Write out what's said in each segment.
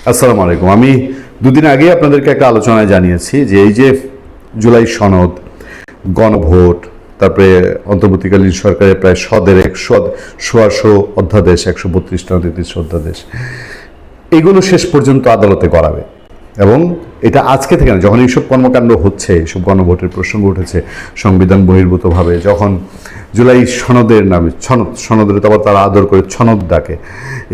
আসসালামু আলাইকুম। আমি দুদিন আগে আপনাদেরকে একটা আলোচনায় জানিয়েছি যে এই যে জুলাই সনদ, গণভোট, তারপরে অন্তর্বর্তীকালীন সরকারের প্রায় সোয়াশো অধ্যাদেশ, 132টা 33 অধ্যাদেশ, এগুলো শেষ পর্যন্ত আদালতে করাবে। এবং এটা আজকে থেকে না, যখন এইসব কর্মকাণ্ড হচ্ছে, এইসব গণভোটের প্রসঙ্গ উঠেছে সংবিধান বহির্ভূতভাবে, যখন জুলাই সনদের নামে সনদের তো আবার তারা আদর করে সনদ ডাকে,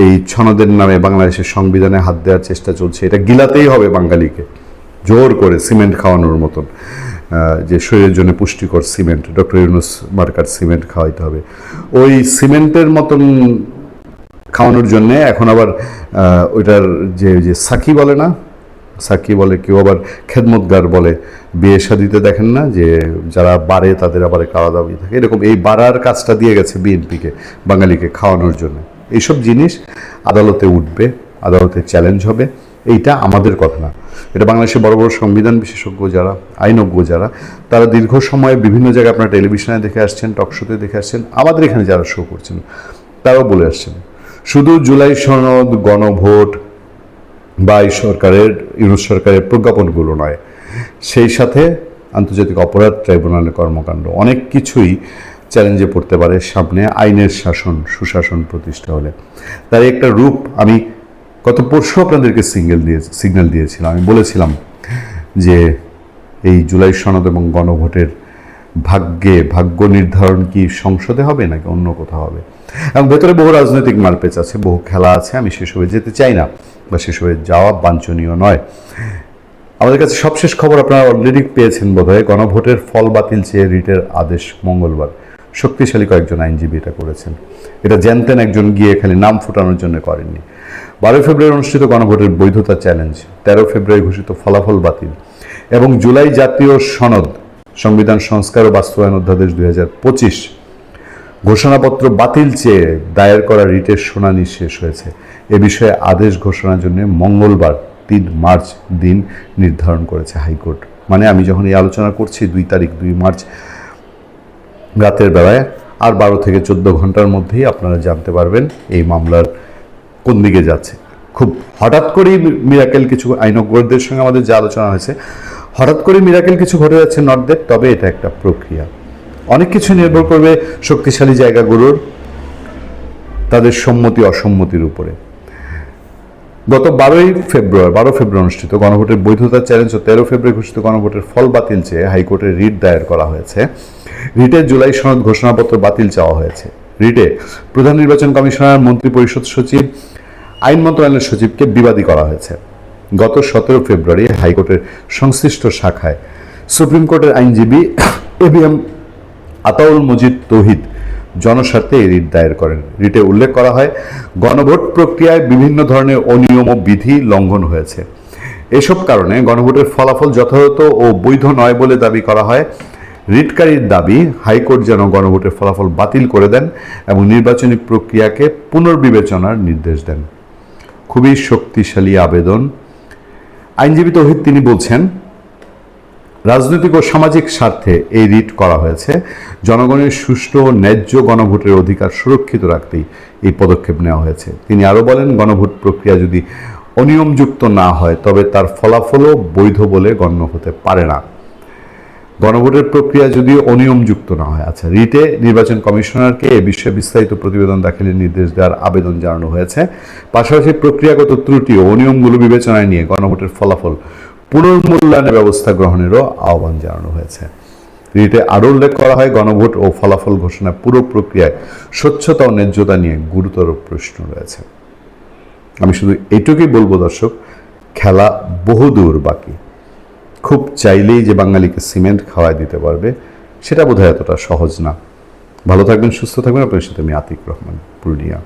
এই সনদের নামে বাংলাদেশের সংবিধানে হাত দেওয়ার চেষ্টা চলছে। এটা গিলাতেই হবে বাঙালিকে, জোর করে সিমেন্ট খাওয়ানোর মতন, যে শরীরের জন্য পুষ্টিকর cement, doctor Yunus marker cement খাওয়াইতে হবে। ওই সিমেন্টের মতন খাওয়ানোর জন্যে এখন আবার ওইটার যে সাকি বলে না, সাকি বলে, কেউ আবার খেদমতগার বলে। বিয়ে শাদিতে দেখেন না যে যারা বাড়ে তাদের আবার খাওয়া দাওয়া থাকে, এরকম এই বাড়ার কাজটা দিয়ে গেছে বিএনপিকে, বাঙালিকে খাওয়ানোর জন্য। এইসব জিনিস আদালতে উঠবে, আদালতে চ্যালেঞ্জ হবে। এইটা আমাদের কথা না, এটা বাংলাদেশের বড় বড় সংবিধান বিশেষজ্ঞ যারা, আইনজ্ঞ যারা, তারা দীর্ঘ সময়ে বিভিন্ন জায়গায়, আপনারা টেলিভিশনে দেখে আসছেন, টকশোতে দেখে আসছেন, আমাদের এখানে যারা শো করছেন তারাও বলে আসছেন, শুধু জুলাই সনদ, গণভোট বা এই সরকারের, ইউনূস সরকারের প্রজ্ঞাপনগুলো নয়, সেই সাথে আন্তর্জাতিক অপরাধ ট্রাইব্যুনালের কর্মকাণ্ড, অনেক কিছুই চ্যালেঞ্জে পড়তে পারে সামনে আইনের শাসন, সুশাসন প্রতিষ্ঠা হলে। তার একটা রূপ আমি গত পরশু আপনাদেরকে সিগন্যাল দিয়েছিলাম। আমি বলেছিলাম যে এই জুলাই সনদ এবং গণভোটের ভাগ্য নির্ধারণ কি সংসদে হবে নাকি অন্য কোথাও হবে, এবং ভেতরে বহু রাজনৈতিক মারপেচ আছে, বহু খেলা আছে। আমি সেসবে যেতে চাই না, বা সেসবে যাওয়া বাঞ্ছনীয় নয়। আমাদের কাছে সবশেষ খবর আপনারা অলরেডি পেয়েছেন বোধহয়, গণভোটের ফল বাতিল চেয়ে রিটের আদেশ মঙ্গলবার। শক্তিশালী কয়েকজন আইনজীবী এটা করেছেন। এটা জানতেন একজন গিয়ে খালি নাম ফুটানোর জন্য করেননি। 12 ফেব্রুয়ারি অনুষ্ঠিত গণভোটের বৈধতা চ্যালেঞ্জ, 13 ফেব্রুয়ারি ঘোষিত ফলাফল বাতিল, এবং জুলাই জাতীয় সনদ, সংবিধান সংস্কার ও বাস্তবায়ন অধ্যাদেশ 2025 ঘোষণাপত্র বাতিল চেয়ে দায়ের করা রিটের শুনানি শেষ হয়েছে। এ বিষয়ে আদেশ ঘোষণার জন্য মঙ্গলবার 3 মার্চ দিন নির্ধারণ করেছে হাইকোর্ট। মানে আমি যখন এই আলোচনা করছি 2 মার্চ রাতের বেলায়, আর 12 থেকে 14 ঘন্টার মধ্যেই আপনারা জানতে পারবেন এই মামলার কোন দিকে যাচ্ছে। খুব হঠাৎ করেই মিরাকেল কিছু, আইনজ্ঞদের সঙ্গে আমাদের যে আলোচনা হয়েছে, হঠাৎ করে মিরাকেল কিছু ঘটে যাচ্ছে নট দ্যাট, তবে এটা একটা প্রক্রিয়া। অনেক কিছু নির্ভর করবে শক্তিশালী জায়গাগুলোর, তাদের সম্মতি অসম্মতির উপরে। গত 12 ফেব্রুয়ারি অনুষ্ঠিত গণভোটের বৈধতা চ্যালেঞ্জ ও 13 ফেব্রুয়ারি ঘোষিত গণভোটের ফল বাতিল চেয়ে হাইকোর্টে রিট দায়ের করা হয়েছে। রিটে জুলাই সনদ ঘোষণাপত্র বাতিল চাওয়া হয়েছে। রিটে প্রধান নির্বাচন কমিশনার, মন্ত্রী পরিষদ সচিব, আইন মন্ত্রণালয়ের সচিবকে বিবাদী করা হয়েছে। গত 17 ফেব্রুয়ারি হাইকোর্টের সংশ্লিষ্ট শাখায় সুপ্রিম কোর্টের আইনজীবী এবিএম আতাউল মজিদ তৌহিদ জনস্বার্থে এই রিট দায়ের করেন। রিটে উল্লেখ করা হয়, গণভোট প্রক্রিয়ায় বিভিন্ন ধরনের অনিয়ম ও বিধি লঙ্ঘন হয়েছে। এসব কারণে গণভোটের ফলাফল যথাযথ ও বৈধ নয় বলে দাবি করা হয়। রিটকারীর দাবি, হাইকোর্ট যেন গণভোটের ফলাফল বাতিল করে দেন এবং নির্বাচনী প্রক্রিয়াকে পুনর্বিবেচনার নির্দেশ দেন। খুবই শক্তিশালী আবেদন। আইনজীবী তৌহিদ তিনি বলছেন, রাজনৈতিক ও সামাজিক স্বার্থে এই রিট করা হয়েছে। জনগণের সুষ্ঠু ও ন্যায্য গণভোটের অধিকার সুরক্ষিত রাখতেই এই পদক্ষেপ নেওয়া হয়েছে। তিনি আরও বলেন, গণভোট প্রক্রিয়া যদি অনিয়মযুক্ত না হয় তবে তার ফলাফলও বৈধ বলে গণ্য হতে পারে না। গণভোটের প্রক্রিয়া যদি অনিয়মযুক্ত না হয়। আচ্ছা, রিটে নির্বাচন কমিশনারকে এ বিষয়ে বিস্তারিত প্রতিবেদন দাখিলের নির্দেশ দেওয়ার আবেদন জানানো হয়েছে। পাশাপাশি প্রক্রিয়াগত ত্রুটি ও অনিয়মগুলো বিবেচনায় নিয়ে গণভোটের ফলাফল পুনর্মূল্যায়নের ব্যবস্থা গ্রহণেরও আহ্বান জানানো হয়েছে। রিটে আরও উল্লেখ করা হয়, গণভোট ও ফলাফল ঘোষণা পুরো প্রক্রিয়ায় স্বচ্ছতা ও ন্যায্যতা নিয়ে গুরুতর প্রশ্ন রয়েছে। আমি শুধু এইটুকুই বলবো দর্শক, খেলা বহুদূর বাকি। খুব চাইলেই যে বাঙালিকে সিমেন্ট খাওয়ায় দিতে পারবে সেটা বোধহয় এতটা সহজ না। ভালো থাকবেন, সুস্থ থাকবেন। আপনার সাথে আমি আতিক রহমান, পুরুলিয়া।